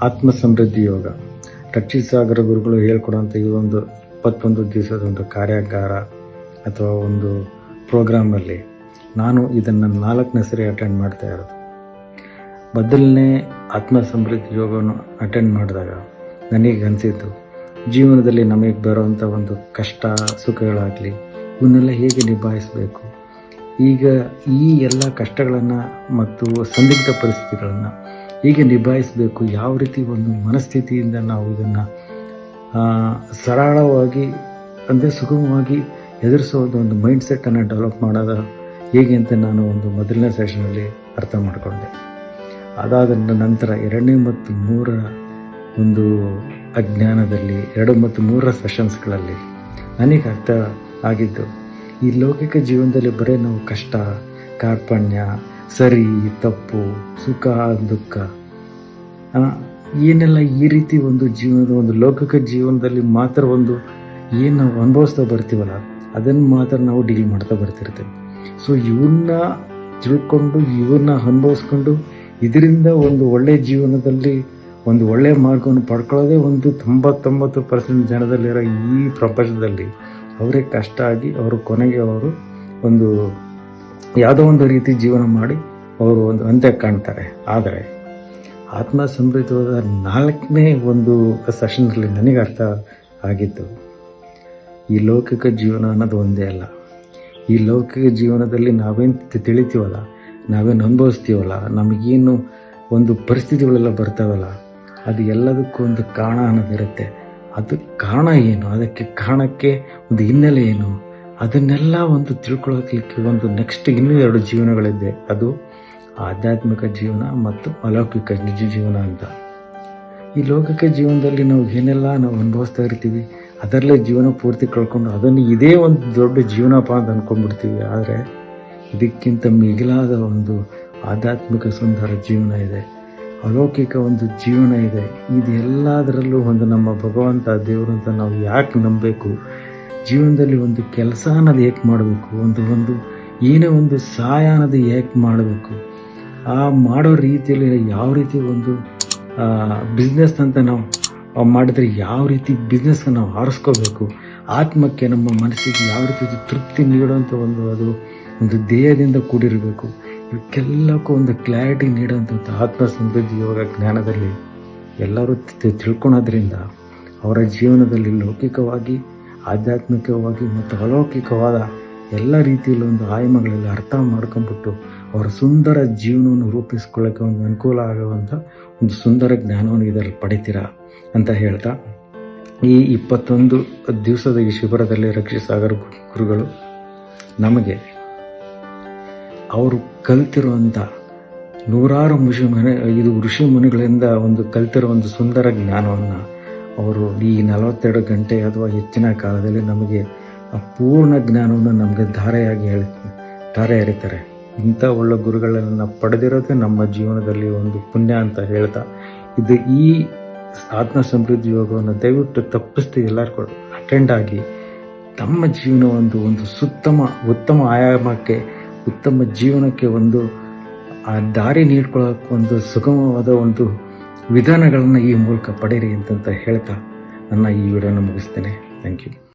ಆತ್ಮ ಸಮೃದ್ಧಿ ಯೋಗ ರಕ್ಷಿತ್ ಸಾಗರ ಗುರುಗಳು ಹೇಳ್ಕೊಡುವಂಥ ಈ ಒಂದು 21 ದಿವಸದ ಒಂದು ಕಾರ್ಯಾಗಾರ ಅಥವಾ ಒಂದು ಪ್ರೋಗ್ರಾಮಲ್ಲಿ ನಾನು ಇದನ್ನು 4ನೇ ಸರಿ ಅಟೆಂಡ್ ಮಾಡ್ತಾ ಇರೋದು. ಮೊದಲನೇ ಆತ್ಮ ಸಮೃದ್ಧಿ ಯೋಗವನ್ನು ಅಟೆಂಡ್ ಮಾಡಿದಾಗ ನನಗೆ ಅನಿಸಿದ್ದು, ಜೀವನದಲ್ಲಿ ನಮಗೆ ಬರುವಂಥ ಒಂದು ಕಷ್ಟ ಸುಖಗಳಾಗಲಿ ಇವನ್ನೆಲ್ಲ ಹೇಗೆ ನಿಭಾಯಿಸಬೇಕು, ಈಗ ಈ ಎಲ್ಲ ಕಷ್ಟಗಳನ್ನು ಮತ್ತು ಸಂದಿಗ್ಧ ಪರಿಸ್ಥಿತಿಗಳನ್ನು ಹೇಗೆ ನಿಭಾಯಿಸಬೇಕು, ಯಾವ ರೀತಿ ಒಂದು ಮನಸ್ಥಿತಿಯಿಂದ ನಾವು ಇದನ್ನು ಸರಳವಾಗಿ ಅಂದರೆ ಸುಗಮವಾಗಿ ಎದುರಿಸೋದು ಒಂದು ಮೈಂಡ್ಸೆಟ್ಟನ್ನು ಡೆವಲಪ್ ಮಾಡೋದು ಹೇಗೆ ಅಂತ ನಾನು ಒಂದು ಮೊದಲನೇ ಸೆಷನಲ್ಲಿ ಅರ್ಥ ಮಾಡಿಕೊಂಡೆ. ಅದಾದ ನಂತರ 2 ಮತ್ತು 3 ಒಂದು ಅಜ್ಞಾನದಲ್ಲಿ 2 ಮತ್ತು 3 ಸೆಷನ್ಸ್ಗಳಲ್ಲಿ ನನಗೆ ಅರ್ಥ ಆಗಿದ್ದು, ಈ ಲೌಕಿಕ ಜೀವನದಲ್ಲಿ ಬರೀ ನಾವು ಕಷ್ಟ, ಕಾರ್ಪಣ್ಯ, ಸರಿ ತಪ್ಪು, ಸುಖ ದುಃಖ ಏನೆಲ್ಲ ಈ ರೀತಿ ಒಂದು ಜೀವನದ ಒಂದು ಲೌಕಿಕ ಜೀವನದಲ್ಲಿ ಮಾತ್ರ ಒಂದು ಏನು ನಾವು ಅನುಭವಿಸ್ತಾ ಬರ್ತೀವಲ್ಲ ಅದನ್ನು ಮಾತ್ರ ನಾವು ಡೀಲ್ ಮಾಡ್ತಾ ಬರ್ತಿರ್ತೇವೆ. ಸೊ ಇವನ್ನ ತಿಳ್ಕೊಂಡು ಇವನ್ನ ಅನುಭವಿಸ್ಕೊಂಡು ಇದರಿಂದ ಒಂದು ಒಳ್ಳೆಯ ಜೀವನದಲ್ಲಿ ಒಂದು ಒಳ್ಳೆಯ ಮಾರ್ಗವನ್ನು ಪಡ್ಕೊಳ್ಳೋದೇ ಒಂದು 99% ಜನದಲ್ಲಿರೋ ಈ ಪ್ರಪಂಚದಲ್ಲಿ ಅವರೇ ಕಷ್ಟ ಆಗಿ ಅವರು ಕೊನೆಗೆ ಅವರು ಒಂದು ಯಾವುದೋ ಒಂದು ರೀತಿ ಜೀವನ ಮಾಡಿ ಅವರು ಒಂದು ಅಂತ್ಯ ಕಾಣ್ತಾರೆ. ಆದರೆ ಆತ್ಮ ಸಮೃದ್ಧವಾದ 4ನೇ ಒಂದು ಸೆಷನ್ನಲ್ಲಿ ನನಗೆ ಅರ್ಥ ಆಗಿದ್ದು, ಈ ಲೌಕಿಕ ಜೀವನ ಅನ್ನೋದು ಒಂದೇ ಅಲ್ಲ. ಈ ಲೌಕಿಕ ಜೀವನದಲ್ಲಿ ನಾವೇನು ತಿಳಿತೀವಲ್ಲ, ನಾವೇನು ಅನುಭವಿಸ್ತೀವಲ್ಲ, ನಮಗೇನು ಒಂದು ಪರಿಸ್ಥಿತಿಗಳೆಲ್ಲ ಬರ್ತಾವಲ್ಲ, ಅದು ಎಲ್ಲದಕ್ಕೂ ಒಂದು ಕಾರಣ ಅನ್ನೋದಿರುತ್ತೆ. ಅದು ಕಾರಣ ಏನು, ಅದಕ್ಕೆ ಕಾರಣಕ್ಕೆ ಒಂದು ಹಿನ್ನೆಲೆ ಏನು, ಅದನ್ನೆಲ್ಲ ಒಂದು ತಿಳ್ಕೊಳ್ಳೋಕ್ಕೆ ಒಂದು ನೆಕ್ಸ್ಟ್ ಇನ್ನೂ 2 ಜೀವನಗಳಿದೆ. ಅದು ಆಧ್ಯಾತ್ಮಿಕ ಜೀವನ ಮತ್ತು ಅಲೌಕಿಕ ನಿಜ ಜೀವನ ಅಂತ. ಈ ಲೌಕಿಕ ಜೀವನದಲ್ಲಿ ನಾವು ಏನೆಲ್ಲ ನಾವು ಅನುಭವಿಸ್ತಾ ಇರ್ತೀವಿ, ಅದರಲ್ಲೇ ಜೀವನ ಪೂರ್ತಿ ಕಳ್ಕೊಂಡು ಅದನ್ನು ಇದೇ ಒಂದು ದೊಡ್ಡ ಜೀವನಪ್ಪ ಅಂತ ಅಂದ್ಕೊಂಡ್ಬಿಡ್ತೀವಿ. ಆದರೆ ಇದಕ್ಕಿಂತ ಮಿಗಿಲಾದ ಒಂದು ಆಧ್ಯಾತ್ಮಿಕ ಸುಂದರ ಜೀವನ ಇದೆ, ಅಲೌಕಿಕ ಒಂದು ಜೀವನ ಇದೆ. ಇದೆಲ್ಲದರಲ್ಲೂ ಒಂದು ನಮ್ಮ ಭಗವಂತ ದೇವರು ಅಂತ ನಾವು ಯಾಕೆ ನಂಬಬೇಕು, ಜೀವನದಲ್ಲಿ ಒಂದು ಕೆಲಸ ಅನ್ನೋದು ಹೇಗೆ ಮಾಡಬೇಕು, ಒಂದು ಏನೇ ಒಂದು ಸಹಾಯ ಅನ್ನೋದು ಹೇಗೆ ಮಾಡಬೇಕು, ಆ ಮಾಡೋ ರೀತಿಯಲ್ಲಿ ಯಾವ ರೀತಿ ಒಂದು ಬಿಸ್ನೆಸ್ ಅಂತ ನಾವು ಮಾಡಿದ್ರೆ ಯಾವ ರೀತಿ ಬಿಸ್ನೆಸ್ನ ನಾವು ಆರಿಸ್ಕೋಬೇಕು, ಆತ್ಮಕ್ಕೆ ನಮ್ಮ ಮನಸ್ಸಿಗೆ ಯಾವ ರೀತಿ ತೃಪ್ತಿ ನೀಡುವಂಥ ಅದು ಒಂದು ದೇಹದಿಂದ ಕೂಡಿರಬೇಕು, ಇವಕ್ಕೆಲ್ಲಕ್ಕೂ ಒಂದು ಕ್ಲಾರಿಟಿ ನೀಡುವಂಥ ಆತ್ಮ ಸಮೃದ್ಧಿ ಯೋಗ ಜ್ಞಾನದಲ್ಲಿ ಎಲ್ಲರೂ ತಿಳ್ಕೊಳೋದ್ರಿಂದ ಅವರ ಜೀವನದಲ್ಲಿ ಲೌಕಿಕವಾಗಿ, ಆಧ್ಯಾತ್ಮಿಕವಾಗಿ ಮತ್ತು ಅಲೌಕಿಕವಾದ ಎಲ್ಲ ರೀತಿಯಲ್ಲಿ ಒಂದು ಆಯಾಮಗಳೆಲ್ಲ ಅರ್ಥ ಮಾಡ್ಕೊಂಡ್ಬಿಟ್ಟು ಅವರ ಸುಂದರ ಜೀವನವನ್ನು ರೂಪಿಸ್ಕೊಳ್ಳೋಕ್ಕೆ ಒಂದು ಅನುಕೂಲ ಆಗುವಂಥ ಒಂದು ಸುಂದರ ಜ್ಞಾನವನ್ನು ಇದರಲ್ಲಿ ಪಡಿತೀರಾ ಅಂತ ಹೇಳ್ತಾ, ಈ 21 ದಿವಸದ ಈ ಶಿಬಿರದಲ್ಲಿ ರಕ್ಷಿತ್ ಸಾಗರ್ ಗುರುಗಳು ನಮಗೆ ಅವರು ಕಲ್ತಿರುವಂಥ 100 ಋಷಿ ಮುನಿಗಳಿಂದ ಒಂದು ಕಲ್ತಿರೋ ಒಂದು ಸುಂದರ ಜ್ಞಾನವನ್ನು ಅವರು ಈ 42 ಗಂಟೆ ಅಥವಾ ಹೆಚ್ಚಿನ ಕಾಲದಲ್ಲಿ ನಮಗೆ ಆ ಪೂರ್ಣ ಜ್ಞಾನವನ್ನು ನಮಗೆ ಧಾರೆ ಎರಿತಾರೆ. ಇಂಥ ಒಳ್ಳೆ ಗುರುಗಳನ್ನು ಪಡೆದಿರೋದೇ ನಮ್ಮ ಜೀವನದಲ್ಲಿ ಒಂದು ಪುಣ್ಯ ಅಂತ ಹೇಳ್ತಾ, ಇದು ಈ ಆತ್ಮ ಸಮೃದ್ಧಿ ಯೋಗವನ್ನು ದಯವಿಟ್ಟು ತಪ್ಪಿಸ್ತೀವಿ ಎಲ್ಲರೂ ಅಟೆಂಡ್ ಆಗಿ ತಮ್ಮ ಜೀವನ ಒಂದು ಉತ್ತಮ ಆಯಾಮಕ್ಕೆ, ಉತ್ತಮ ಜೀವನಕ್ಕೆ ಒಂದು ಆ ದಾರಿ ನೀಡ್ಕೊಳ್ಳೋಕೆ ಒಂದು ಸುಗಮವಾದ ಒಂದು ವಿಧಾನಗಳನ್ನು ಈ ಮೂಲಕ ಪಡೀರಿ ಅಂತ ಹೇಳ್ತಾ ನನ್ನ ಈ ವಿಡಿಯೋನ ಮುಗಿಸ್ತೇನೆ. Thank you.